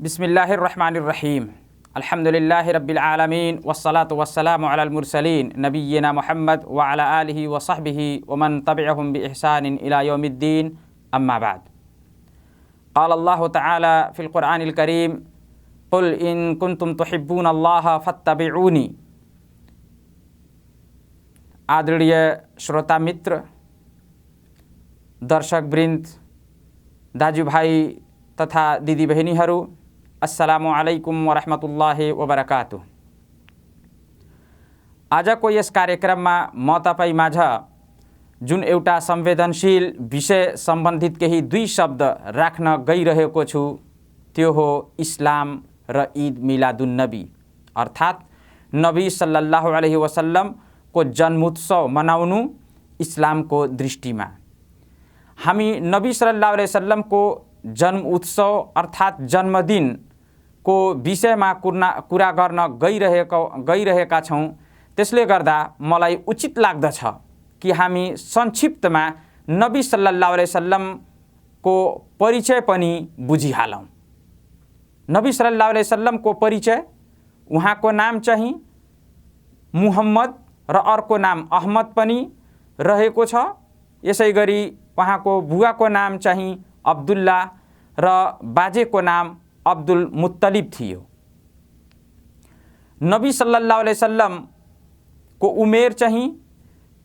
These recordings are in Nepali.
बिस्मिल्लाहिर्रहमानिर्रहीम अल्हम्दुलिल्लाहि रब्बिल आलमीन वस्सलातु वस्सलामु अलल मुरसलीन नबिय्यिना मुहम्मद व अला आलिहि व सहबिहि व मन तबिअहुम बिइहसानिन इला यौमिद्दीन अम्मा बाद। क़ाल अल्लाहु तआला फ़िल क़ुरआनिल करीम क़ुल इन कुन्तुम तुहिब्बूनल्लाह फत्तबिऊनी। आदरणीय श्रोता मित्र, दर्शक वृन्द, दाजुभाइ तथा दिदी बहिनीहरू, अस्सलामु अलैकुम वरहमतुल्लाहि वबरकातुह। आजको यस कार्यक्रममा म तपाईँ माझ जुन एउटा संवेदनशील विषय सम्बन्धित केही दुई शब्द राख्न गइरहेको छु त्यो हो इस्लाम र ईद मिलादुन्नबी, अर्थात् नबी सल्लल्लाहु अलैहि वसल्लम को जन्मोत्सव मनाउनु इस्लामको दृष्टिमा। हामी नबी सल्लल्लाहु अलैहि वसल्लम को जन्म उत्सव अर्थात् जन्मदिन को विषयमा कुरा गर्न गइरहेका छौँ। त्यसले गर्दा मलाई उचित लाग्दछ कि हामी संक्षिप्तमा नबी सल्लल्लाहु अलैहि वसल्लम को परिचय पनि बुझिहालौँ। नबी सल्लल्लाहु अलैहि वसल्लम को परिचय, उहाँको नाम चाहिँ मुहम्मद र अर्को नाम अहमद पनि रहेको छ। यसै गरी उहाँको बुवाको नाम चाहिँ अब्दुल्ला र बाजेको नाम अब्दुल मुत्तलिब थियो। नबी सल्लल्लाहु अलैहि वसल्लम को उमेर चाहिँ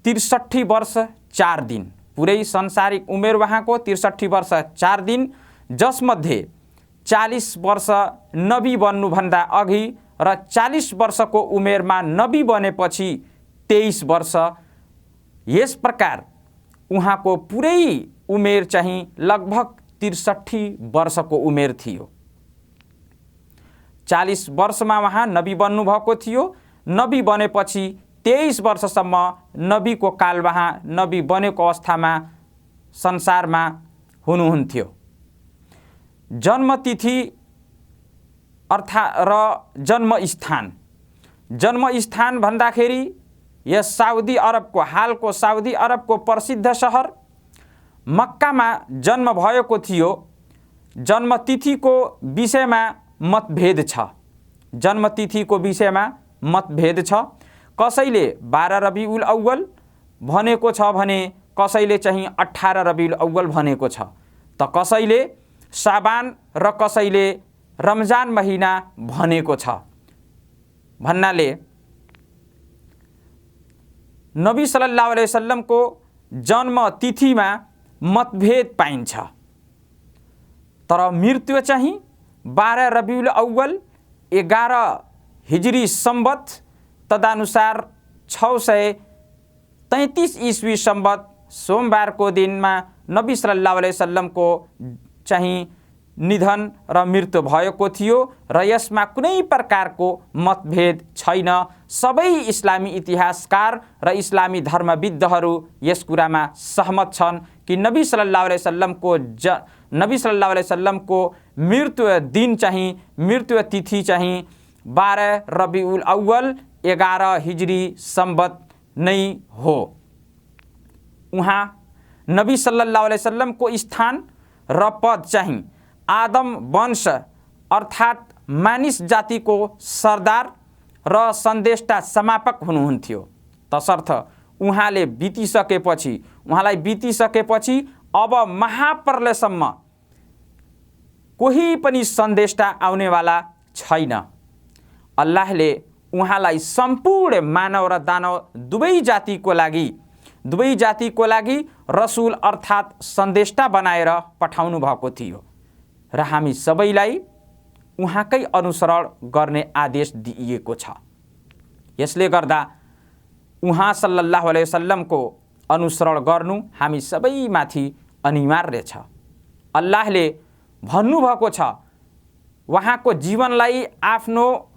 63 वर्ष 4 दिन, पुरै संसारिक उमेर उहाँको 63 वर्ष 4 दिन, जसमध्ये 40 वर्ष नबी बन्नुभन्दा अघि र 40 वर्षको उमेरमा नबी बनेपछि 23 वर्ष। यस प्रकार उहाँको पुरै उमेर चाहिँ लगभग 63 वर्षको उमेर थियो। 40 वर्षमा उहाँ नबी बन्नुभएको थियो। नबी बनेपछि 23 वर्षसम्म नबीको काल उहाँ नबी बनेको अवस्थामा संसारमा हुनुहुन्थ्यो। जन्मतिथि अर्थात् र जन्मस्थान भन्दाखेरि यस साउदी अरबको हालको साउदी अरबको प्रसिद्ध सहर मक्कामा जन्म भएको थियो। जन्मतिथिको विषयमा मतभेद छ। जन्मतिथिको विषयमा मतभेद छ। कसैले 12 रबिउल अव्वल भनेको छ भने कसैले चाहिँ 18 रबिउल अव्वल भनेको छ, त कसैले शाबान र कसैले रमजान महिना भनेको छ। भन्नाले नबी सल्लल्लाहु अलैहि वसल्लम को जन्म तिथिमा मतभेद पाइन्छ, तर मृत्यु चाहिँ 12 रबिउल अव्वल 11 हिजरी सम्बत तदनुसार 633 ईस्वी सम्बत सोमबारको दिनमा नबी सल्लल्लाहु अलैहि वसल्लम को चाहिँ निधन र मृत्यु भएको थियो र यसमा कुनै प्रकारको मतभेद छैन। सबै इस्लामी इतिहासकार र इस्लामी धर्मविद्हरू यस कुरामा सहमत छन् कि नबी सल्लल्लाहु अलैहि वसल्लम को मृत्यु दिन चाहिँ मृत्यु तिथि चाहिँ 12 रबिउल अव्वल 11 हिजरी सम्बत नै हो। उहाँ नबी सल्लल्लाहु अलैहि वसल्लम को स्थान र पद चाहिँ आदम वंश अर्थात् मानिस जातिको सरदार र सन्देष्टा समापक हुनुहुन्थ्यो। तसर्थ उहाँलाई बितिसकेपछि अब महाप्रलयसम्म कोही पनि सन्देष्टा आउनेवाला छैन। अल्लाहले उहाँलाई सम्पूर्ण मानव र दानव दुवै जातिको लागि रसुल अर्थात् सन्देष्टा बनाएर पठाउनु भएको थियो र हामी सबैलाई उहाँकै अनुसरण गर्ने आदेश दिइएको छ। यसले गर्दा उहाँ सल्लल्लाहु अलैहि वसल्लम को अनुसरण गर्नु हामी सबैमाथि अनिवार्य छ। अल्लाहले भन्नुभएको छ, उहाँको जीवनलाई आफ्नो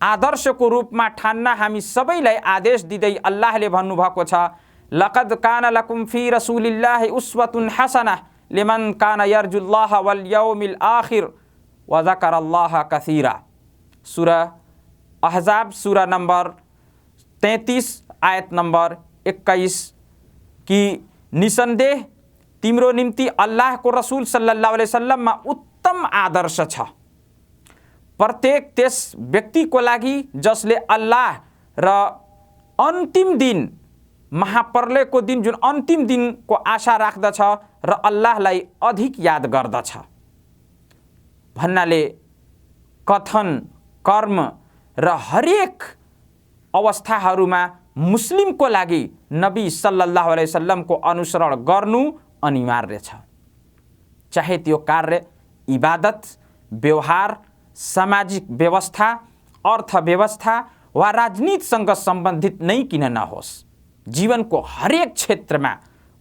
आदर्शको रूपमा ठान्न हामी सबैलाई आदेश दिँदै अल्लाहले भन्नुभएको छ, लक़द कान लकुम फी रसूलिल्लाहि उस्वतुन हसनह लिमन कान यर्जुल्लाह वल यौमिल आखिर व ज़करल्लाह कसीरा। सूरा अहज़ाब सूरा नंबर 33 आयत नंबर 21 की निसंदेह तिम्रो निम्ति अल्लाहको रसूल सल्लल्लाहु अलैहि वसल्लममा उत्तम आदर्श छ। प्रत्येक त्यस व्यक्तिको लागि जसले अल्लाह र अन्तिम दिन, महाप्रलयको दिन, जुन अन्तिम दिनको आशा राख्दछ र अल्लाहलाई अधिक याद गर्दछ भन्नाले कथन, कर्म र हरेक अवस्थाहरूमा मुस्लिमको लागि नबी सल्लल्लाहु अलैहि वसल्लमको अनुसरण गर्नु अनिवार्य छ। चाहे त्यो कार्य, इबादत, व्यवहार, सामाजिक व्यवस्था, अर्थव्यवस्था वा राजनीतिसँग सम्बन्धित नै किन नहोस्, जीवनको हरेक क्षेत्रमा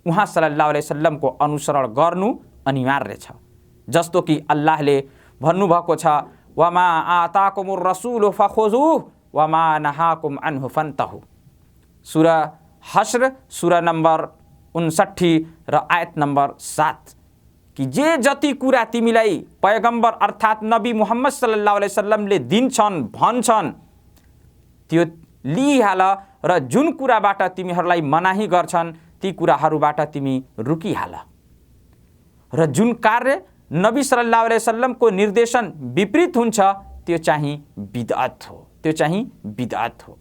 उहाँ सल्लल्लाहु अलैहि वसल्लमको अनुसरण गर्नु अनिवार्य छ। जस्तो कि अल्लाहले भन्नुभएको छ, वमा आताकुमुर रसूलु फखुजुहु वमा नहाकुम अन्हु फन्तहु। सूरा हश्र सूरा नम्बर 59 र आयत नम्बर 7 कि जे जति कुरा तिमीलाई पैगम्बर अर्थात् नबी मुहम्मद सल्लल्लाहु अलैहि वसल्लमले दिन्छन्, भन्छन्, त्यो लिइहाल र जुन कुराबाट तिमीहरूलाई मनाही गर्छन् ती कुराहरूबाट तिमी रुकिहाल। र जुन कार्य नबी सल्लल्लाहु अलैहि वसल्लमको निर्देशन विपरीत हुन्छ त्यो चाहिँ बिदअत हो, त्यो चाहिँ बिदअत हो।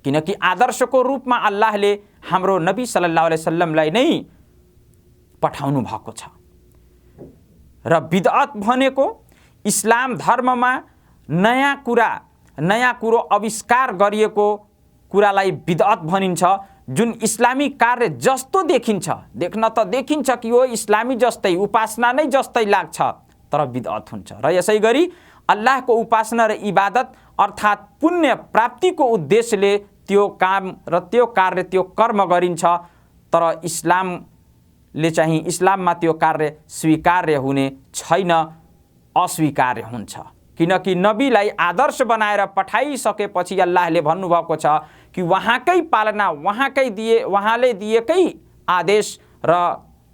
किनकि आदर्शको रूपमा अल्लाहले हाम्रो नबी सल्लल्लाहु अलैहि वसल्लमलाई नै पठाउनु भएको छ। र बिदअत भनेको इस्लाम धर्ममा नयाँ कुरो आविष्कार गरिएको कुरालाई बिदअत भनिन्छ। जुन इस्लामी कार्य जस्तो देखिन्छ, देख्न त देखिन्छ कि यो इस्लामी जस्तै, उपासना नै जस्तै लाग्छ, तर बिदअत हुन्छ। र यसै गरी अल्लाहको उपासना र इबादत अर्थात् पुण्य प्राप्तिको उद्देश्यले त्यो काम र त्यो कार्य, त्यो कर्म गरिन्छ, तर इस्लामले चाहिँ इस्लाममा त्यो कार्य स्वीकार्य हुने छैन, अस्वीकार्य हुन्छ। किनकि नबीलाई आदर्श बनाएर पठाइसकेपछि अल्लाहले भन्नुभएको छ कि उहाँकै पालना, उहाँले दिएकै आदेश र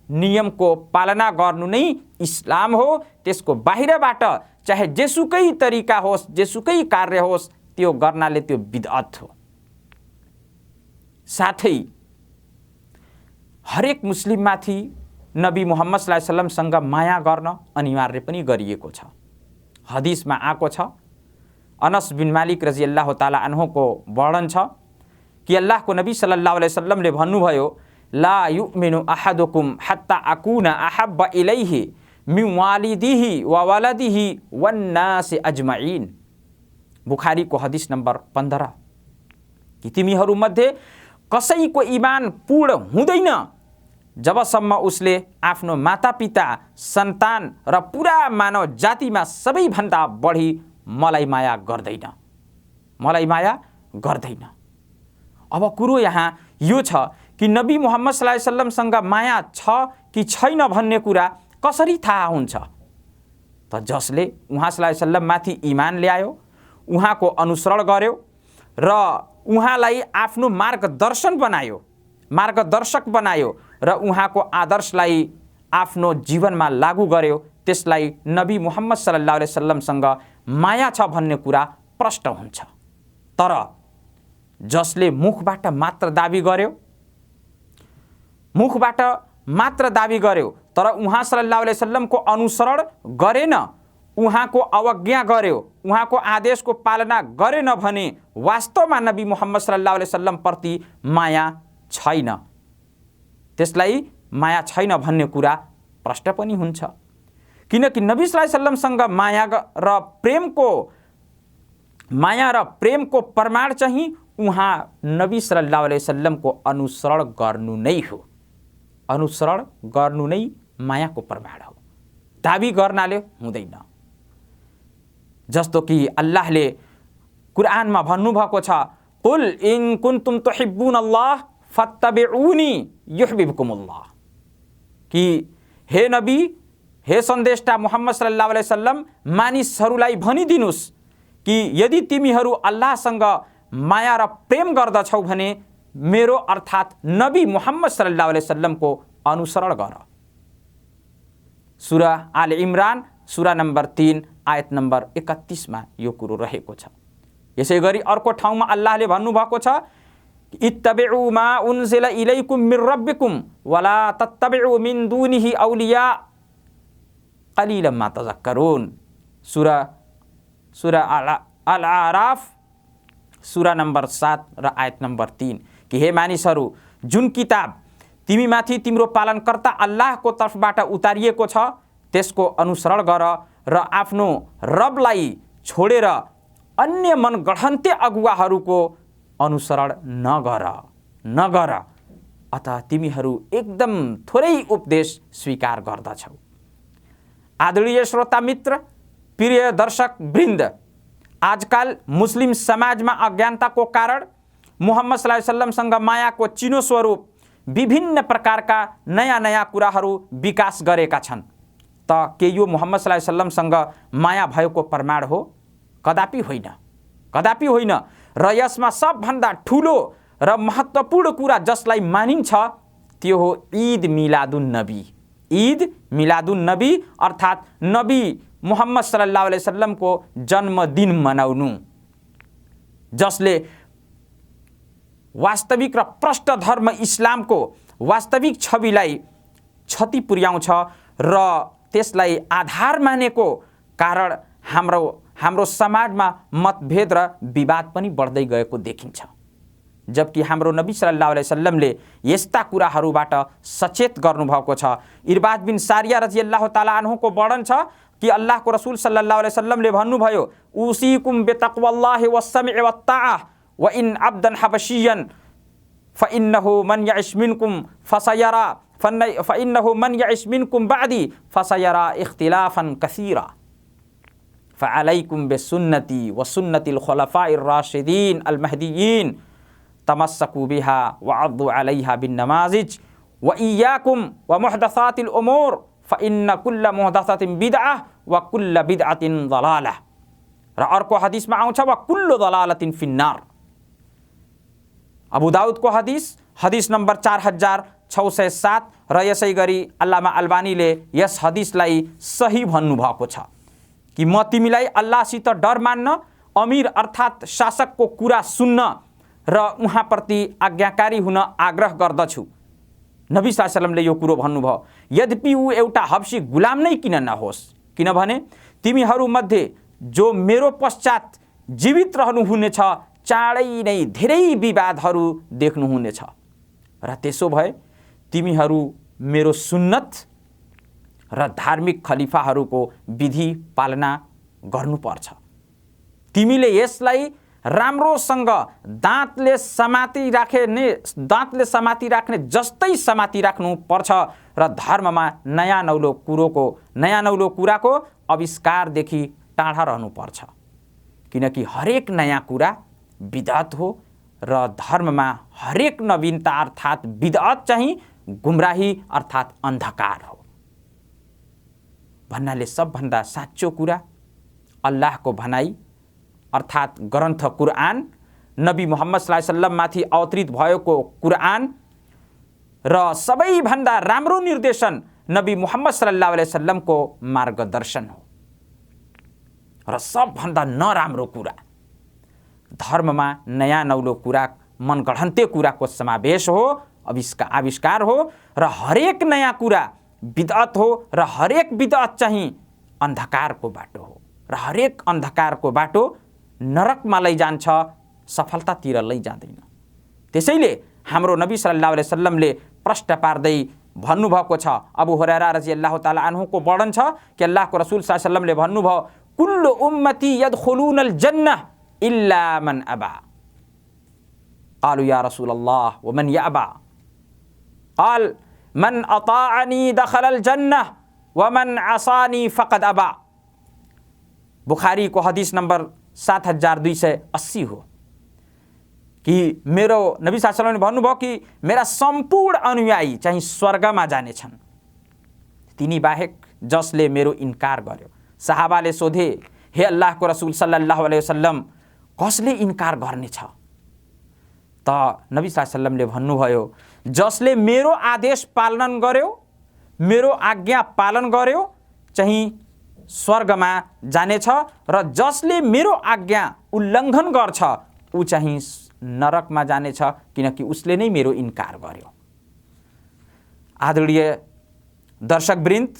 नियमको पालना गर्नु नै इस्लाम हो। त्यसको बाहिरबाट चाहे जेसुकै तरिका होस्, जेसुकै कार्य होस्, त्यो गर्नाले त्यो बिदअत हो। साथै हरेक मुस्लिममाथि नबी मुहम्मद सल्लल्लाहु अलैहि वसल्लमसँग माया गर्न अनिवार्य पनि गरिएको छ। हदिसमा आएको छ, अनस बिन मालिक रजियल्लाहु ताला अन्हुको वर्णन छ कि अल्लाहको नबी सल्लल्लाहु अलैहि वसल्लमले भन्नुभयो, ला युमिनु अहदुकुम हत्ता अकुना अहब्ब इलैहि मिन वालिदिही व वलदिही वन्नास अजमईन। बुखारीको हदिस नम्बर 15 कि तिमीहरूमध्ये कसैको इमान पूर्ण हुँदैन जबसम्म उसले आफ्नो मातापिता, सन्तान र पुरा मानव जातिमा सबैभन्दा बढी मलाई माया गर्दैन, मलाई माया गर्दैन। अब कुरो यहाँ यो छ कि नबी मुहम्मद सल्लल्लाहु अलैहि वसल्लमसँग माया छ कि छैन भन्ने कुरा कसरी थाहा हुन्छ? त जसले उहाँ सल्लल्लाहु अलैहि वसल्लममाथि इमान ल्यायो, उहाँको अनुसरण गर्यो र उहाँलाई आफ्नो मार्गदर्शक बनायो र उहाँको आदर्शलाई आफ्नो जीवनमा लागू गर्यो, त्यसलाई नबी मुहम्मद सल्लल्लाहु अलैहि वसल्लमसँग माया छ भन्ने कुरा प्रष्ट हुन्छ। तर जसले मुखबाट मात्र दाबी गर्यो तर उहाँ सल्लल्लाहु अलैहि वसल्लमको अनुसरण गरेन, उहाँको अवज्ञा गर्यो, उहाँको आदेशको पालना गरेन भने वास्तवमा नबी मुहम्मद सल्लल्लाहु अलैहि वसल्लम प्रति माया छैन, त्यसलाई माया छैन भन्ने कुरा प्रष्ट पनि हुन्छ। किनकि नबी सल्लल्लाहु अलैहि वसल्लमसँग माया र प्रेमको प्रमाण चाहिँ उहाँ नबी सल्लल्लाहु अलैहि वसल्लमको अनुसरण गर्नु नै हो। अनुसरण गर्नु नै मायाको प्रमाण हो, दाबी गर्नाले हुँदैन। जस्तो कि अल्लाहले कुरानमा भन्नुभएको छ, कुल इन कुन्तुम तुहिब्बुन अल्लाह फत्तबिउनी युहब्बुकुमुल्लाह, कि हे नबी, हे सन्देशटा मुहम्मद सल्लल्लाहु अलैहि वसल्लम, मानिसहरूलाई भनिदिनुस् कि यदि तिमीहरू अल्लाहसँग माया र प्रेम गर्दछौ भने मेरो अर्थात् नबी मुहम्मद सल्लल्लाहु अलैहि वसल्लमको अनुसरण गर। सूरा आल इमरान सूरा नम्बर 3 आयत नम्बर 31 मा यो कुरो रहेको छ। यसै गरी अर्को ठाउँमा अल्लाहले भन्नुभएको छ इत्तबिउ मा उन्जिला इलैकुम मिर रब्बिकुम वला तत्तबिउ मिन दुनिहि औलिया कलिलन मा तज़क्करून। सूरा अल-आराफ सूरा नम्बर 7 र आयत नम्बर 3 कि हे मानिसहरू, जुन किताब तिमीमाथि तिम्रो पालनकर्ता अल्लाहको तर्फबाट उतारिएको छ त्यसको अनुसरण गर र आफ्नो रबलाई छोडेर अन्य मनगढन्ते अगुवाहरूको अनुसरण नगर। अतः तिमीहरू एकदम थोरै उपदेश स्वीकार गर्दछौ। आदरणीय श्रोता मित्र, प्रिय दर्शक वृन्द, आजकल मुस्लिम समाजमा अज्ञानताको कारण मुहम्मद सल्लल्लाहु अलैहि वसल्लमसँग मायाको चिनो स्वरूप विभिन्न प्रकारका नयाँ कुराहरू विकास गरेका छन्। त के यो मुहम्मद सल्लल्लाहु अलैहि वसल्लमसँग माया भएको प्रमाण हो? कदापि होइन। र यसमा सबभन्दा ठुलो र महत्त्वपूर्ण कुरा जसलाई मानिन्छ त्यो हो ईद मिलादुन नबी अर्थात् नबी मुहम्मद सल्लल्लाहु अलैहि वसल्लमको जन्मदिन मनाउनु, जसले वास्तविक र प्रष्ट धर्म इस्लामको वास्तविक छविलाई क्षति पुर्याउँछ र त्यसलाई आधार मानेको कारण हाम्रो समाजमा मतभेद र विवाद पनि बढ्दै गएको देखिन्छ। जबकि हाम्रो नबी सल्लल्लाहु अलैहि वसल्लमले यस्ता कुराहरूबाट सचेत गर्नुभएको छ। इरबाद बिन सारिया रजियल्लाहु ताला अन्हुको वर्णन छ कि अल्लाहको रसूल सल्लल्लाहु अलैहि वसल्लमले भन्नुभयो, उसीकुम बितक्वाल्लाहि वस्सम'i वत्ताअह व इन अब्दन हबशियन फइन्नहु मन यइश मिनकुम बादी फसयरा इख्तिलाफन कसीरा फअलैकुम बिसुन्नती व सुन्नतिल खुलफाइर राशिदीन अल महदीयीन तमस्सकू बिहा व अद्दू अलैहा बिन नमाजिज व इय्याकुम व मुहदसातिल उमूर फइन्न कुल्ल मुहदसातिन बिदअह व कुल्ल बिदअतिन दलालह। र अर्को हदिसमा आउँछ व कुल्लु दलालतिन फिन्नार। अबू दाउदको हदिस नम्बर 4607 र यसै गरी अल्लामा अल्बानीले यस हदिसलाई सही भन्नुभएको छ कि म तिमीलाई अल्लाहसित डर मान्न, अमीर अर्थात् शासकको कुरा सुन्न र उहाँप्रति आज्ञाकारी हुन आग्रह गर्दछु। नबी सल्लल्लाहु अलैहि वसल्लमले यो कुरो भन्नुभयो, यद्यपि ऊ एउटा हब्सी गुलाम नै किन नहोस्, किनभने तिमीहरूमध्ये जो मेरो पश्चात जीवित रहनुहुनेछ चाँडै नै धेरै विवादहरू देख्नुहुनेछ र त्यसो भए तिमीहरू मेरो सुन्नत र धार्मिक खलिफाहरूको विधि पालना गर्नुपर्छ। तिमीले यसलाई राम्रोसँग दाँतले समाती राख्ने जस्तै समाती राख्नुपर्छ र धर्ममा नयाँ नौलो कुराको आविष्कारदेखि टाढा रहनुपर्छ, किनकि हरेक नयाँ कुरा बिदअत हो र धर्ममा हरेक नवीनता अर्थात् बिदअत चाहिँ गुमराही अर्थात् अन्धकार हो। भन्नाले सबभन्दा साँचो कुरा अल्लाहको भनाई अर्थात् ग्रन्थ कुरआन, नबी मुहम्मद सल्लल्लाहु अलैहि वसल्लम माथि अवतरित भएको कुरआन र सबैभन्दा राम्रो निर्देशन नबी मुहम्मद सल्लल्लाहु अलैहि वसल्लमको मार्गदर्शन हो। र सबभन्दा नराम्रो कुरा धर्ममा नयाँ नौलो कुरा, मनगढन्ते कुराको समावेश हो, आविष्कार हो र हरेक नयाँ कुरा बिदअत हो र हरेक बिदअत चाहिँ अन्धकारको बाटो हो र हरेक अन्धकारको बाटो नरकमा लैजान्छ, सफलतातिर लैजाँदैन। त्यसैले हाम्रो नबी सल्लल्लाहु अलैहि वसल्लमले प्रश्न पार्दै भन्नुभएको छ, अबू हुरैरा रजियल्लाहु ताला अन्हुको वर्णन छ कि अल्लाहको रसूल सल्लल्लाहु अलैहि वसल्लमले भन्नुभयो, कुल्लु उम्मती यदखुलूनल जन्नह इल्ला मन अबा। क़ालू या रसूलल्लाह व मन यअबा? क़ाल मन अताअनी दखलल जन्नह व मन असानी फ़क़द अबा। बुखारी को हदीस नंबर 7280 हो कि मेरो नबी सल्लल्लाहु अलैहि वसल्लमले भन्नुभयो कि मेरा सम्पूर्ण अनुयायी चाहिँ स्वर्गमा जानेछन्, तिनी बाहेक जसले मेरो इन्कार गर्यो। सहाबाले सोधे, हे अल्लाहको रसूल सल्लल्लाहु अलैहि वसल्लम, कसले इन्कार गर्नेछ? त नबी सल्लल्लाहु अलैहि वसल्लमले भन्नुभयो, जसले मेरो आदेश पालन गर्यो, मेरो आज्ञा पालन गर्यो चाहिँ स्वर्गमा जानेछ र जसले मेरो आज्ञा उल्लङ्घन गर्छ ऊ चाहिँ नरकमा जानेछ, किनकि उसले नै मेरो इन्कार गर्यो। आदरणीय दर्शकवृन्द,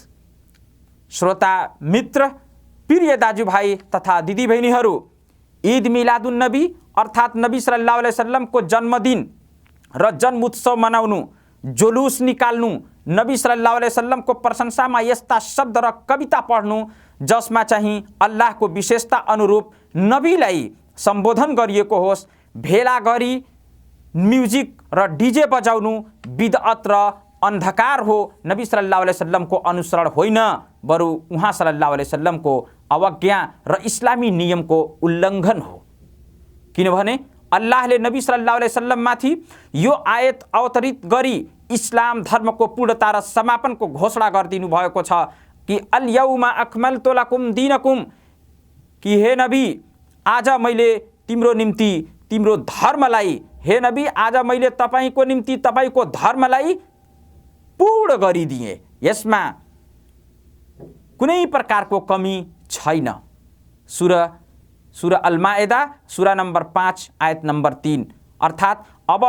श्रोता मित्र, प्रिय दाजुभाइ तथा दिदीबहिनीहरू, ईद मिलादुन नबी अर्थात् नबी सल्लल्लाहु अलैहि वसल्लमको जन्मदिन र जन्म उत्सव मनाउनु, जुलुस निकाल्नु, नबी सल्लल्लाहु अलैहि वसल्लमको प्रशंसामा यस्ता शब्द र कविता पढ्नु जसमा चाहिँ अल्लाहको विशेषता अनुरूप नबीलाई सम्बोधन गरिएको होस्, भेला गरी म्युजिक र डीजे बजाउनु बिदअत र अन्धकार हो, नबी सल्लल्लाहु अलैहि वसल्लमको अनुसरण होइन, बरु उहाँ सल्लल्लाहु अलैहि वसल्लमको अवज्ञा र इस्लामी नियमको उल्लङ्घन हो। किनभने अल्लाहले नबी सल्लल्लाहु अलैहि वसल्लममाथि यो आयत अवतरित गरी इस्लाम धर्मको पूर्णता र समापनको घोषणा गरिदिनु भएको छ कि अल-यौमा अक्मलतु लकुम दीनकुम, कि हे नबी आज मैले तिम्रो निम्ति तिम्रो धर्मलाई, हे नबी आज मैले तपाईको निम्ति तपाईको धर्मलाई पूर्ण गरिदिएँ, यसमा कुनै प्रकारको कमी छैन। सूरा अल-माइदा सूरा नम्बर 5 आयत नम्बर 3, अर्थात् अब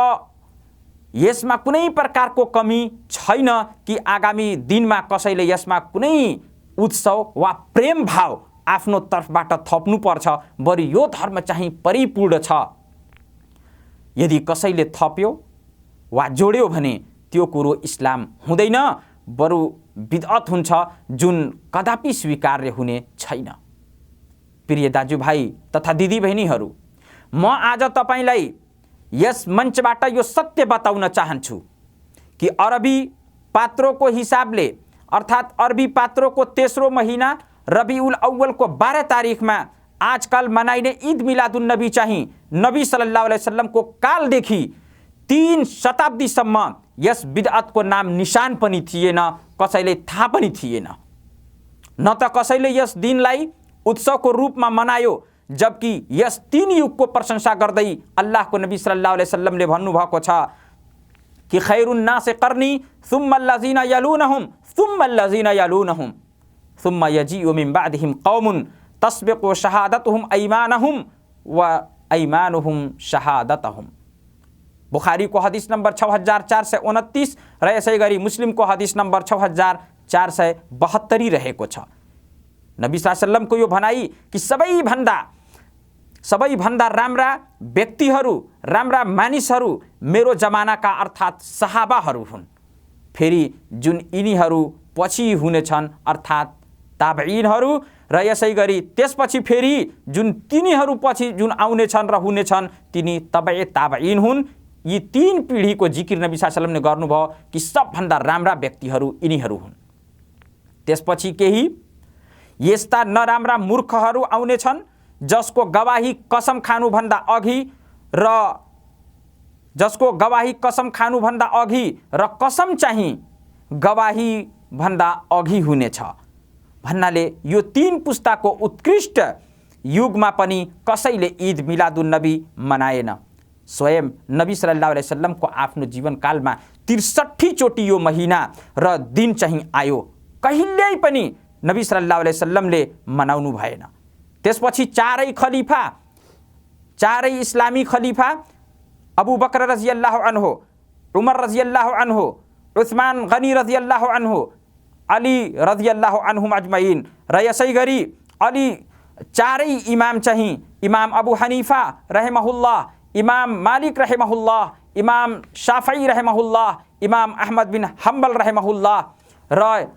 यसमा कुनै प्रकारको कमी छैन कि आगामी दिनमा कसैले यसमा कुनै उत्सव वा प्रेम भाव आफ्नो तर्फबाट थप्नुपर्छ, बरु यो धर्म चाहिँ परिपूर्ण छ। यदि कसैले थप्यो वा जोड्यो भने त्यो कुरो इस्लाम हुँदैन, बरु बिदअत हुन्छ, जुन कदापि स्वीकार्य हुने छैन। प्रिय दाजुभाइ तथा दिदीबहिनीहरू, म आज तपाईलाई यस मञ्चबाट यो सत्य बताउन चाहन्छु कि अरबी पात्रोको हिसाबले अर्थात् अरबी पात्रोको तेस्रो महिना रबिउल अव्वलको 12 तारिखमा आजकल मनाइने ईद मिलादुन नबी चाहिँ नबी सल्लल्लाहु अलैहि वसल्लमको कालदेखि 3 शताब्दीसम्म यस बिदअतको नाम निशान पनि थिएन, कसैले थाहा पनि थिएन। न त कसैले यस दिनलाई उत्सवको रूपमा मनायो, जबकि यस 3 युगको प्रशंसा गर्दै अल्लाहको नबी सल्लल्लाहु अलैहि वसल्लमले भन्नुभएको छ कि खैरुन नास कर्नी सुम्मा अल्लज़ीना यलूनहुम सुम्मा अल्लज़ीना यलूनहुम सुम्मा यजीउ मिन बादिहिम कौमुन तस्बिqu शहादतुहुम अयमानहुम व अयमानुहुम शहादतहुम। बुखारी को हदीस नंबर 6429 र यसै गरी मुस्लिम को हदीस नंबर 6472 रहेको छ। नबी सल्लल्लाहु अलैहि वसल्लमको यो भनाई कि सबैभन्दा राम्रा व्यक्तिहरू, राम्रा मानिसहरू मेरो जमानाका अर्थात् सहाबाहरू हुन्, फेरि जुन यिनीहरू पछि हुनेछन् अर्थात् ताबईनहरू, र यसै गरी त्यसपछि फेरि जुन तिनीहरू पछि जुन आउनेछन् र हुनेछन् तिनी तबई ताबईन हुन्। यी 3 पिढीको जिकिर नबी सल्लल्लाहु अलैहि वसल्लमले गर्नुभयो कि सबभन्दा राम्रा व्यक्तिहरू यिनीहरू हुन्। त्यसपछि केही यस्ता नराम्रा मूर्खहरू आउनेछन् जसको गवाही कसम खानुभन्दा अघि र कसम चाहिँ गवाही भन्दा अघि हुनेछ भन्नाले यो 3 पुस्ताको उत्कृष्ट युगमा पनि कसैले ईद मिलादुन नबी मनाएन। स्वयं नबी सल्लल्लाहु अलैहि वसल्लमको आफ्नो जीवनकालमा 63 चोटि यो महिना र दिन चाहिँ आयो, कहिल्यै पनि नबी सल्लल्लाहु अलैहि वसल्लमले मनाउनु भएन। त्यसपछि चारै इस्लामी खलिफा अबू बकर रज़ियल्लाहु अन्हु, उमर रज़ियल्लाहु अन्हु, उस्मान गनी रज़ियल्लाहु अन्हु, अली रज़ियल्लाहु अन्हुम अजमईन र यसै गरी अली चारै इमाम चाहिँ इमाम अबू हनीफा रहमहुल्लाह, इमाम मालिक रहमहुल्लाह, इमाम शाफई रहमहुल्लाह, इमाम अहमद बिन हम्बल रहमहुल्लाह र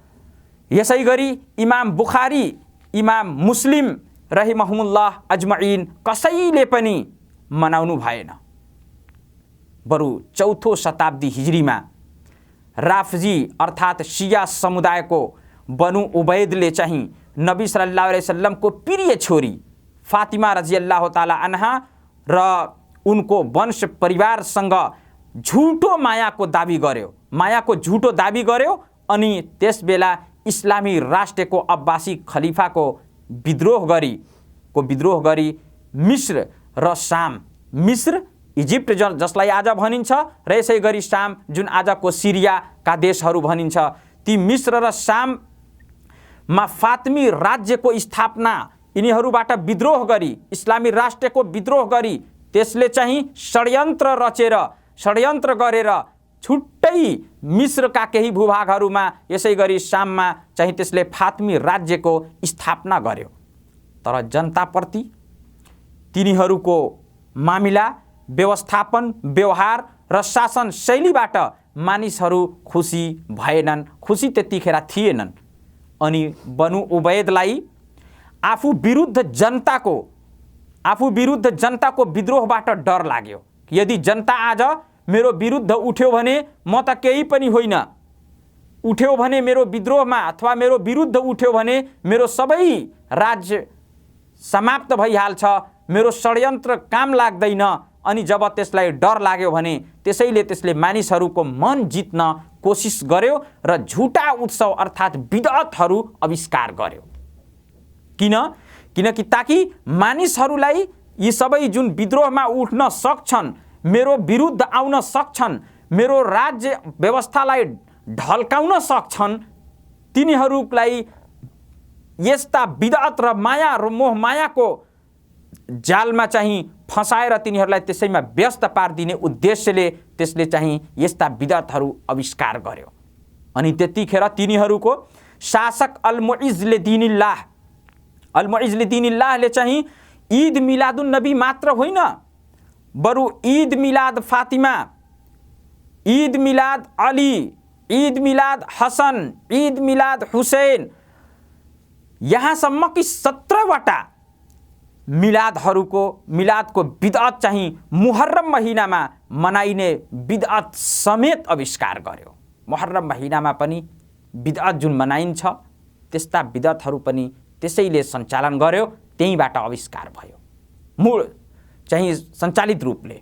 यसै गरी इमाम बुखारी, इमाम मुस्लिम रहमहुल्लाह अजमईन कसैले पनि मनाउनु भएन। बरु 4थो शताब्दी हिजरीमा राफजी अर्थात् शिया समुदायको बनु उबैदले चाहिँ नबी सल्लल्लाहु अलैहि वसल्लमको प्रिय छोरी फातिमा रज़ियल्लाहु ताला अन्हा र उनको वंश परिवारसँग झुटो मायाको झुटो दाबी गर्यो अनि त्यसबेला इस्लामी राष्ट्रको अब्बासी खलिफाको विद्रोह गरी मिस्र र शाम, मिस्र इजिप्ट जसलाई आज भनिन्छ र यसै गरी शाम जुन आजको सिरियाका देशहरू भनिन्छ, ती मिस्र र शाममा फातिमी राज्यको स्थापना यिनीहरूबाट विद्रोह गरी, इस्लामी राष्ट्रको विद्रोह गरी त्यसले चाहिँ षड्यन्त्र रचेर षड्यन्त्र गरेर छुट्टै मिस्रका केही भूभागहरूमा यसै गरी शाममा चाहिँ त्यसले फात्मी राज्यको स्थापना गर्यो। तर जनताप्रति तिनीहरूको मामिला, व्यवस्थापन, व्यवहार र शासन शैलीबाट मानिसहरू खुसी भएनन्, खुसी त्यतिखेर थिएनन्। अनि बनु उबैदलाई आफू विरुद्ध जनताको विद्रोहबाट डर लाग्यो। यदि जनता आज मेरो विरुद्ध उठ्यो भने म त केही पनि होइन, उठ्यो भने मेरो विद्रोहमा अथवा मेरो विरुद्ध उठ्यो भने मेरो सबै राज्य समाप्त भइहाल्छ, मेरो षड्यन्त्र काम लाग्दैन। अनि जब त्यसलाई डर लाग्यो भने त्यसले मानिसहरूको मन जित्न कोसिस गर्यो र झुटा उत्सव अर्थात् बिदअतहरू आविष्कार गर्यो। किनकि ताकि मानिसहरूलाई यी सबै जुन विद्रोहमा उठ्न सक्छन्, मेरो विरुद्ध आउन सक्छन्, मेरो राज्य व्यवस्थालाई ढल्काउन सक्छन्, तिनीहरूलाई यस्ता बिदअत र माया र मोह मायाको जालमा चाहिँ फसाएर तिनीहरूलाई त्यसैमा व्यस्त पारिदिने उद्देश्यले त्यसले चाहिँ यस्ता बिदअतहरू आविष्कार गर्यो। अनि त्यतिखेर तिनीहरूको शासक अल-मुइज़ दीनिल्लाहले चाहिँ ईद मिलादुन नबी मात्र होइन, बरु ईद मिलाद फातिमा, ईद मिलाद अली, ईद मिलाद हसन, ईद मिलाद हुसैन, यहाँसम्म कि 17वटा मिलादको बिदअत चाहिँ मुहर्रम महिनामा मनाइने बिदअत समेत आविष्कार गर्यो। मुहर्रम महिनामा पनि बिदअत जुन मनाइन्छ त्यस्ता बिदअतहरू पनि त्यसैले सञ्चालन गर्यो, त्यहीबाट आविष्कार भयो मूल चाहिँ सञ्चालित रूपले।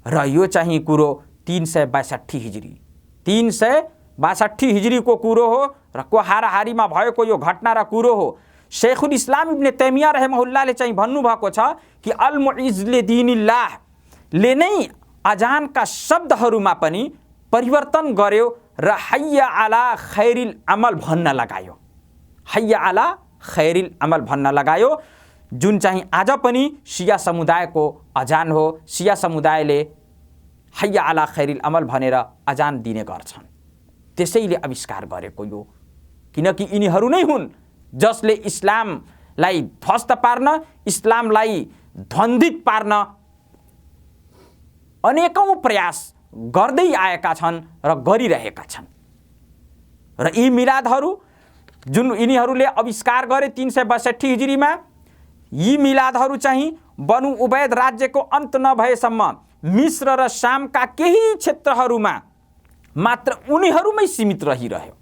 र यो चाहिँ कुरो 362 हिजरीको कुरो हो र को हाराहारीमा भएको यो घटना र कुरो हो। शेखुल इस्लाम इब्न तैमिया रहमहुल्लाहले चाहिँ भन्नुभएको छ कि अल-मुइज़ दीनिल्लाहले नै अजानका शब्दहरूमा पनि परिवर्तन गर्यो र हय्या अला खैरिल अमल भन्न लगायो। हय्या अला खैरिल अमल भन्न लगायो, जुन चाहिँ आज पनि शिया समुदायको अजान हो। शिया समुदायले हय्या अला खैरिल अमल भनेर अजान दिने गर्छन्। त्यसैले आविष्कार गरेको यो, किनकि यिनीहरू नै हुन् जसले इस्लामलाई ध्वस्त पार्न, इस्लामलाई ध्वन्दित पार्न अनेकौं प्रयास गर्दै आएका छन् र गरिरहेका छन्। र यी मिलादहरू जुन यिनीहरूले आविष्कार गरे 362 हिजरीमा, यी मिलादहरू चाहिँ बनु उबैद राज्यको अन्त नभएसम्म मिस्र र शामका केही क्षेत्रहरूमा मात्र उनीहरूमै सीमित रहिरह्यो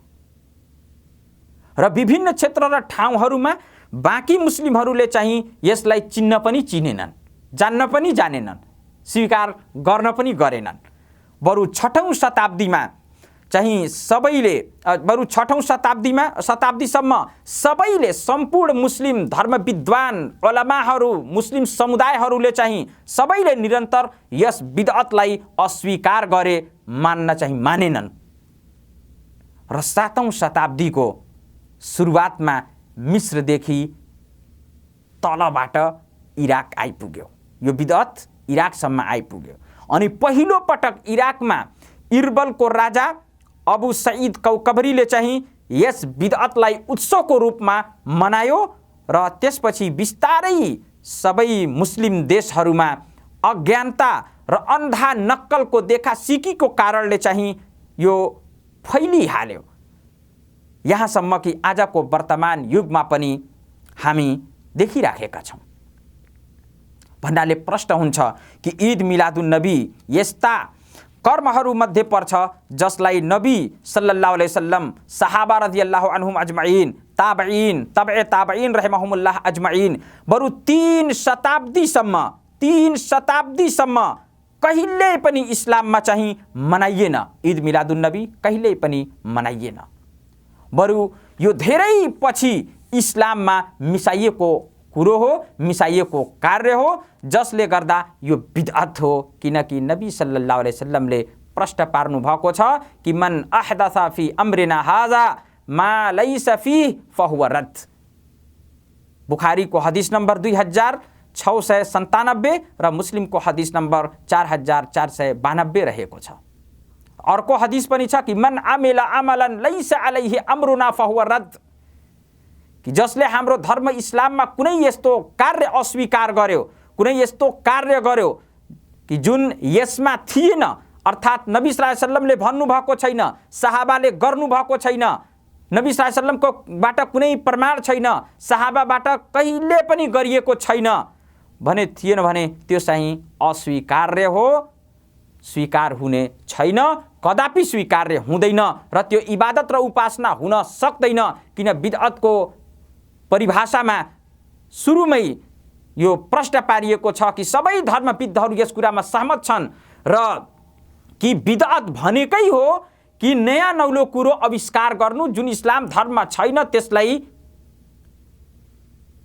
र विभिन्न क्षेत्र र ठाउँहरूमा बाँकी मुस्लिमहरूले चाहिँ यसलाई चिन्न पनि चिनेनन्, जान्न पनि जानेनन्, स्वीकार गर्न पनि गरेनन्। बरु 6औं शताब्दीसम्म सबैले, सम्पूर्ण मुस्लिम धर्म विद्वान उलमाहरू, मुस्लिम समुदायहरूले चाहिँ सबैले निरन्तर यस बिदअतलाई अस्वीकार गरे, मान्न चाहिँ मानेनन्। र 7औं शताब्दीको सुरुवातमा मिस्रदेखि तलबाट इराक आइपुग्यो। यो बिदअत इराकसम्म आइपुग्यो। अनि पहिलो पटक इराकमा इर्बलको राजा अबु सईद कौकबरीले चाहिँ यस बिदअतलाई उत्सवको रूपमा मनायो र त्यसपछि बिस्तारै सबै मुस्लिम देशहरूमा अज्ञानता र अन्धा नक्कलको देखा सिकीको कारणले चाहिँ यो फैलिहाल्यो, यहाँसम्म कि आजको वर्तमान युगमा पनि हामी देखिराखेका छौँ। भन्नाले प्रश्न हुन्छ कि ईद मिलादुन नबी यस्ता कर्महरूमध्ये पर्छ जसलाई नबी सल्लल्लाहु अलैहि वसल्लम, सहाबा रदियल्लाहु अन्हुम अजमाइन, ताबईन, तबए ताबईन रहमहुमुल्लाह अजमाइन बरु 3 शताब्दीसम्म कहिल्यै पनि इस्लाममा चाहिँ मनाइएन। ईद मिलादुन नबी कहिल्यै पनि मनाइएन, बरु यो धेरै पछि इस्लाममा मिसाइएको कुरो हो, मिसाइएको कार्य हो, जसले गर्दा यो बिदअत हो। किनकि नबी सल्लल्लाहु अलैहि वसल्लमले प्रश्न पार्नु भएको छ कि मन अहदथ फी अम्रिना हाजा मा लैस फीह फहुव रद्द। बुखारीको हदिस नम्बर 697 र मुस्लिमको हदिस नम्बर 4492 रहेको छ। अर्को हदिस पनि छ कि मन आमिला अमलन लैसा अलैहि अम्रुना फहुव रद्द, कि जसले हाम्रो धर्म इस्लाममा कुनै यस्तो कार्य अस्वीकार गर्यो, कुनै यस्तो कार्य गर्यो कि जुन यसमा थिएन, अर्थात् नबी सल्लल्लाहु अलैहि वसल्लमले भन्नुभएको छैन, सहाबाले गर्नुभएको छैन, नबी सल्लल्लाहु अलैहि वसल्लमको बाट कुनै प्रमाण छैन, सहाबाबाट कहिले पनि गरिएको छैन भने थिएन भने त्यो चाहिँ अस्वीकार्य हो, स्वीकार हुने छैन, कदापि स्वीकार्य हुँदैन र त्यो इबादत र उपासना हुन सक्दैन। किन बिदअतको परिभाषामा सुरुमै यो प्रश्न पारिएको छ कि सबै धर्मविद्हरू यस कुरामा सहमत छन् र कि बिदअत भनेकै हो कि नयाँ नौलो कुरो आविष्कार गर्नु, जुन इस्लाम धर्ममा छैन त्यसलाई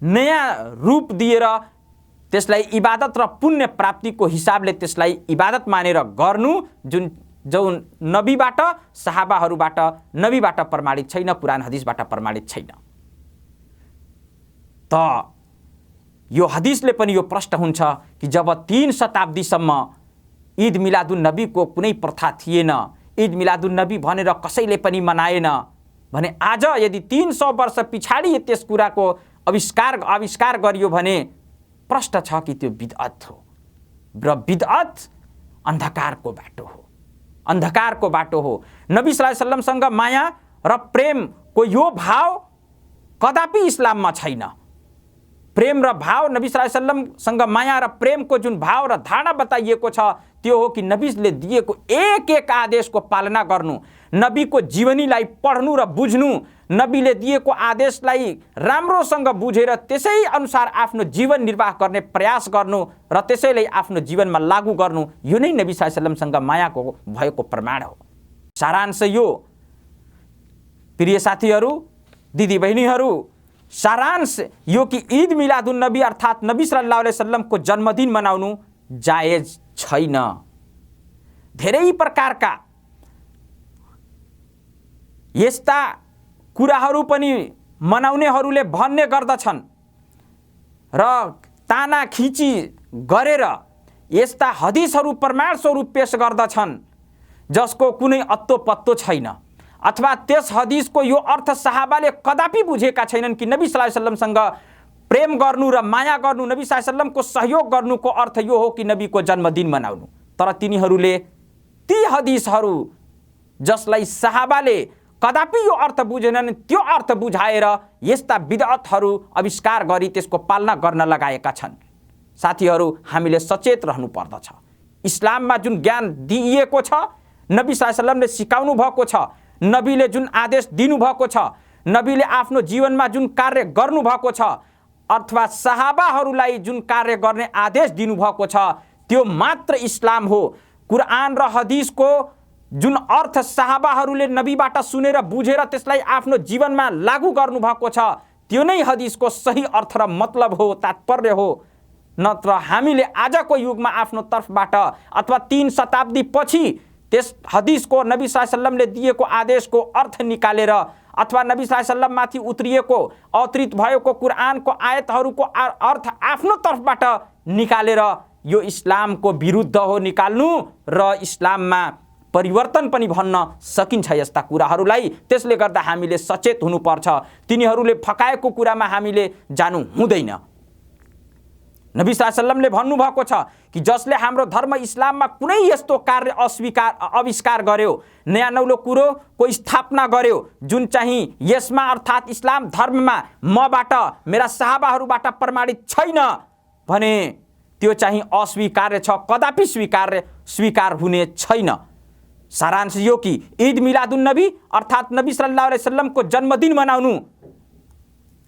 नयाँ रूप दिएर त्यसलाई इबादत र पुण्य प्राप्तिको हिसाबले त्यसलाई इबादत मानेर गर्नु, जुन नबीबाट, सहाबाहरूबाट, नबीबाट प्रमाणित छैन, कुरान हदिसबाट प्रमाणित छैन। त यो हदिसले पनि यो प्रश्न हुन्छ कि जब 3 शताब्दीसम्म ईद मिलादुन नबीको कुनै प्रथा थिएन, ईद मिलादुन नबी भनेर कसैले पनि मनाएन भने आज यदि 300 वर्ष पछाडि त्यस कुराको आविष्कार गरियो भने प्रश्न छ कि त्यो बिदअत हो र बिदअत अन्धकारको बाटो हो, अन्धकारको बाटो हो। नबी सल्लल्लाहु अलैहि वसल्लमसँग माया र प्रेमको यो भाव कदापि इस्लाममा छैन। प्रेम र भाव, नबी सल्लल्लाहु अलैहि वसल्लमसँग माया र प्रेमको जुन भाव र धारणा बताइएको छ त्यो हो कि नबीले दिएको एक एक आदेशको पालना गर्नु, नबीको जीवनीलाई पढ्नु र बुझ्नु, नबीले दिएको आदेशलाई राम्रोसँग बुझेर त्यसै अनुसार आफ्नो जीवन निर्वाह गर्ने प्रयास गर्नु र त्यसैलाई आफ्नो जीवनमा लागू गर्नु, यो नै नबी सल्लल्लाहु अलैहि वसल्लमसँग मायाको भएको प्रमाण हो। सारांश यो प्रिय साथीहरू, दिदीबहिनीहरू, सारांश यो कि ईद मिलादुन नबी अर्थात् नबी सल्लल्लाहु अलैहि वसल्लमको जन्मदिन मनाउनु जायज छैन। धेरै प्रकारका यस्ता कुराहरू पनि मनाउनेहरूले भन्ने गर्दछन् र ताना खिची गरेर यस्ता हदिसहरू प्रमाण स्वरूप पेश गर्दछन् जसको कुनै अत्तो पत्तो छैन, अथवा त्यस हदिसको यो अर्थ सहाबाले कदापि बुझेका छैनन् कि नबी सल्लल्लाहु अलैहि वसल्लमसँग प्रेम गर्नु र माया गर्नु, नबी सल्लल्लाहु अलैहि वसल्लमको सहयोग गर्नुको अर्थ यो हो कि नबीको जन्मदिन मनाउनु। तर तिनीहरूले ती हदिसहरू जसलाई सहाबाले कदापि यो अर्थ बुझेनन् त्यो अर्थ बुझाएर यस्ता बिदअतहरू आविष्कार गरी त्यसको पालना गर्न लगाएका छन्। साथीहरू, हामीले सचेत रहनु पर्दछ। इस्लाममा जुन ज्ञान दिइएको छ, नबी सल्लल्लाहु अलैहि वसल्लमले सिकाउनु भएको छ, नबीले जुन आदेश दिनुभएको छ, नबीले आफ्नो जीवनमा जुन कार्य गर्नुभएको छ, अथवा सहाबाहरूलाई जुन कार्य गर्ने आदेश दिनुभएको छ, त्यो मात्र इस्लाम हो। कुरान र हदिसको जुन अर्थ सहाबाहरूले नबीबाट सुनेर बुझेर त्यसलाई आफ्नो जीवनमा लागू गर्नुभएको छ, त्यो नै हदिसको सही अर्थ र मतलब हो, तात्पर्य हो। नत्र हामीले आजको युगमा आफ्नो तर्फबाट अथवा 3 शताब्दी पछि त्यस हदिसको, नबी सल्लल्लाहु अलैहि वसल्लमले दिएको आदेशको अर्थ निकालेर अथवा नबी सल्लल्लाहु अलैहि वसल्लममाथि उत्रिएको, अवतरित भएको कुरानको आयतहरूको अर्थ आफ्नो तर्फबाट निकालेर यो इस्लामको विरुद्ध हो निकाल्नु र इस्लाममा परिवर्तन पनि भन्न सकिन्छ यस्ता कुराहरूलाई। त्यसले गर्दा हामीले सचेत हुनुपर्छ। तिनीहरूले फकाएको कुरामा हामीले जानु हुँदैन। नबी सल्लल्लाहु अलैहि वसल्लमले भन्नुभएको छ कि जसले हाम्रो धर्म इस्लाममा कुनै यस्तो कार्य आविष्कार गर्यो, नयाँ नौलो कुरोको स्थापना गर्यो जुन चाहिँ यसमा अर्थात् इस्लाम धर्ममा मबाट, मेरा सहाबाहरूबाट प्रमाणित छैन भने त्यो चाहिँ अस्वीकार्य छ, कदापि स्वीकार हुने छैन। सारांश यो कि ईद मिलादुन नबी अर्थात् नबी सल्लल्लाहु अलैहि वसल्लमको जन्मदिन मनाउनु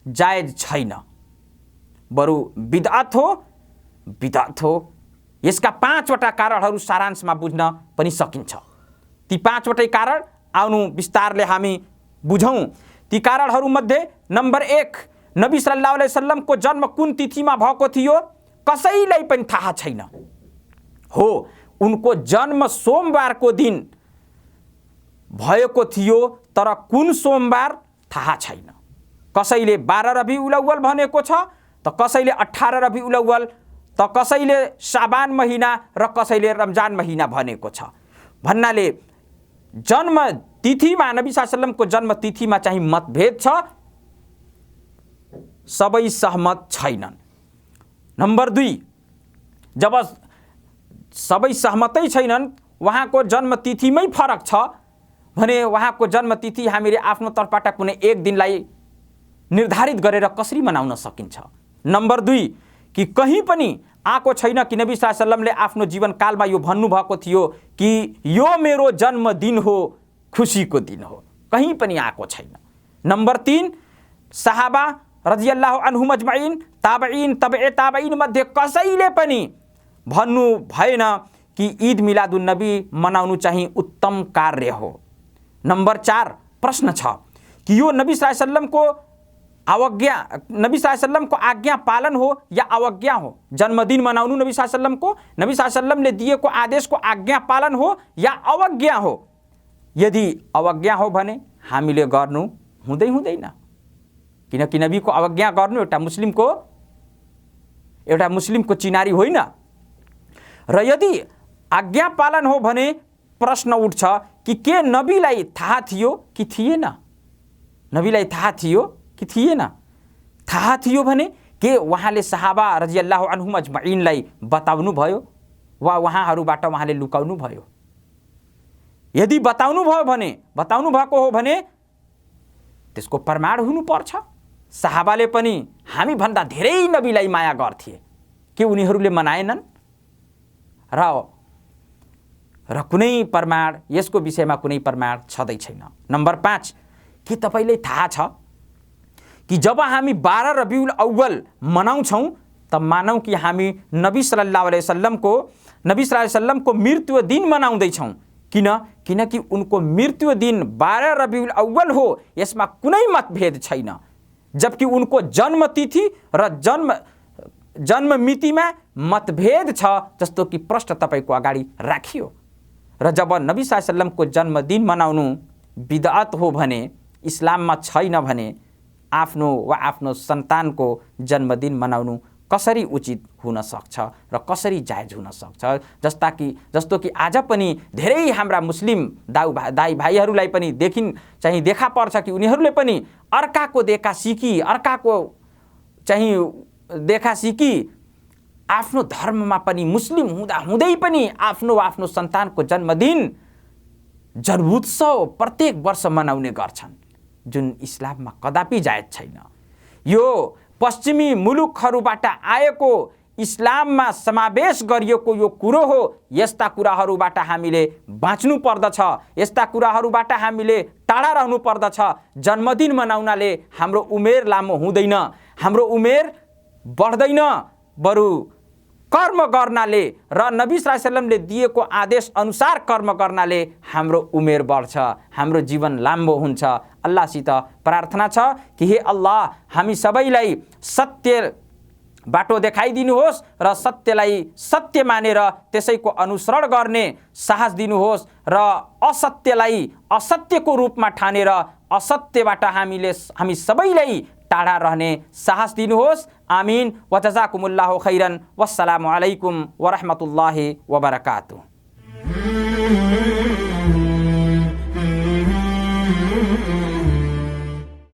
जायज छैन, बरु बिदअत हो। यसका 5वटा कारणहरू सारांशमा बुझ्न पनि सकिन्छ। ती 5वटै कारण आउनु विस्तारले हामी बुझौँ। ती कारणहरूमध्ये नम्बर 1, नबी सल्लल्लाहु अलैहि वसल्लमको जन्म कुन तिथिमा भएको थियो कसैलाई पनि थाहा छैन। हो, उनको जन्म सोमबारको दिन भएको थियो, तर कुन सोमबार थाहा छैन। कसैले 12 रबिउल अव्वल भनेको छ, त कसैले 18 रबिउल अव्वल, त कसैले शाबान महिना र कसैले रमजान महिना भनेको छ। भन्नाले जन्म तिथिमा, नबी सल्लल्लाहु अलैहि वसल्लमको जन्म तिथिमा चाहिँ मतभेद छ, सबै सहमत छैनन्। नम्बर 2, जब सबै सहमतै छैनन्, उहाँको जन्म तिथिमै फरक छ भने उहाँको जन्म तिथि हामीले आफ्नो तर्फबाट कुनै एक दिनलाई निर्धारित गरेर कसरी मनाउन सकिन्छ। नम्बर 2, कि कहीँ पनि आएको छैन कि नबी सल्लल्लाहु अलैहि वसल्लमले आफ्नो जीवनकालमा यो भन्नुभएको थियो कि यो मेरो जन्मदिन हो, खुसीको दिन हो, कहीँ पनि आएको छैन। नम्बर 3, सहाबा रजियल्लाहु अन्हुम अजमाइन, ताबईन, तबए ताबईन मध्ये कसैले पनि भन्नु भएन कि ईद मिलादुन नबी मनाउनु चाहिँ उत्तम कार्य हो। नम्बर 4, प्रश्न छ कि यो नबी सल्लल्लाहु अलैहि वसल्लमको अवज्ञा, नबी सल्लल्लाहु अलैहि वसल्लमको आज्ञा पालन हो या अवज्ञा हो? जन्मदिन मनाउनु नबी सल्लल्लाहु अलैहि वसल्लमको, नबी सल्लल्लाहु अलैहि वसल्लमले दिएको आदेशको आज्ञा पालन हो या अवज्ञा हो? यदि अवज्ञा हो भने हामीले गर्नु हुँदैन, किनकि नबीको अवज्ञा गर्नु एउटा मुस्लिमको चिनारी होइन। र यदि आज्ञा पालन हो भने प्रश्न उठ्छ कि के नबीलाई थाहा थियो कि थिएन? नबीलाई थाहा थियो कि थिएन? थाहा थियो भने के उहाँले सहाबा रजियल्लाहु अन्हुम अजमाइनलाई बताउनु भयो वा उहाँहरूबाट उहाँले लुकाउनु भयो? यदि बताउनु भएको हो भने त्यसको प्रमाण हुनुपर्छ। सहाबाले पनि हामी भन्दा धेरै नबीलाई माया गर्थे, के उनीहरूले मनाएनन्? र कुनै प्रमाण, यसको विषयमा कुनै प्रमाण छँदै छैन। नम्बर 5, के तपाईलाई थाहा छ कि जब हामी 12 रबिउल अव्वल मनाउँछौँ त मानौँ कि हामी नबी सल्लल्लाहु अलैहि वसल्लमको मृत्यु दिन मनाउँदैछौँ। किनकि उनको मृत्यु दिन 12 रबिउल अव्वल हो, यसमा कुनै मतभेद छैन। जबकि उनको जन्म तिथि र जन्म मितिमा मतभेद छ, जस्तो कि प्रश्न तपाईको अगाडि राखियो। र जब नबी सल्लल्लाहु अलैहि वसल्लमको जन्मदिन मनाउनु बिदअत हो भने, इस्लाममा छैन भने, आफ्नो सन्तानको जन्मदिन मनाउनु कसरी उचित हुन सक्छ र कसरी जायज हुन सक्छ? जस्तो कि आज पनि धेरै हाम्रा मुस्लिम दाइ भाइहरूलाई पनि देखा पर्छ कि उनीहरूले पनि अर्काको देखा सिकी आफ्नो धर्ममा पनि मुस्लिम हुँदै पनि आफ्नो सन्तानको जन्मदिन, जन्मोत्सव प्रत्येक वर्ष मनाउने गर्छन्, जुन इस्लाममा कदापि जायज छैन। यो पश्चिमी मुलुकहरूबाट आएको इस्लाममा समावेश गरिएको यो कुरो हो। यस्ता कुराहरूबाट हामीले बाँच्नु पर्दछ, यस्ता कुराहरूबाट हामीले टाढा रहनु पर्दछ। जन्मदिन मनाउनाले हाम्रो उमेर लामो हुँदैन, हाम्रो उमेर बढ्दैन, बरु कर्म गर्नाले र नबी सल्लल्लाहु अलैहि वसल्लमले दिएको आदेश अनुसार कर्म गर्नाले हाम्रो उमेर बढ्छ, हाम्रो जीवन लामो हुन्छ। अल्लाहसित प्रार्थना छ कि हे अल्लाह, हामी सबैलाई सत्य बाटो देखाइदिनुहोस् र सत्यलाई सत्य मानेर त्यसैको अनुसरण गर्ने साहस दिनुहोस् र असत्यलाई असत्यको रूपमा ठानेर असत्यबाट हामी सबैलाई टाढा रहने साहस दिनुहोस्। आमीन व जजाकुमुल्लाहु खैरन। वस्सलामु अलैकुम व रहमतुल्लाहि व बरकातुहू।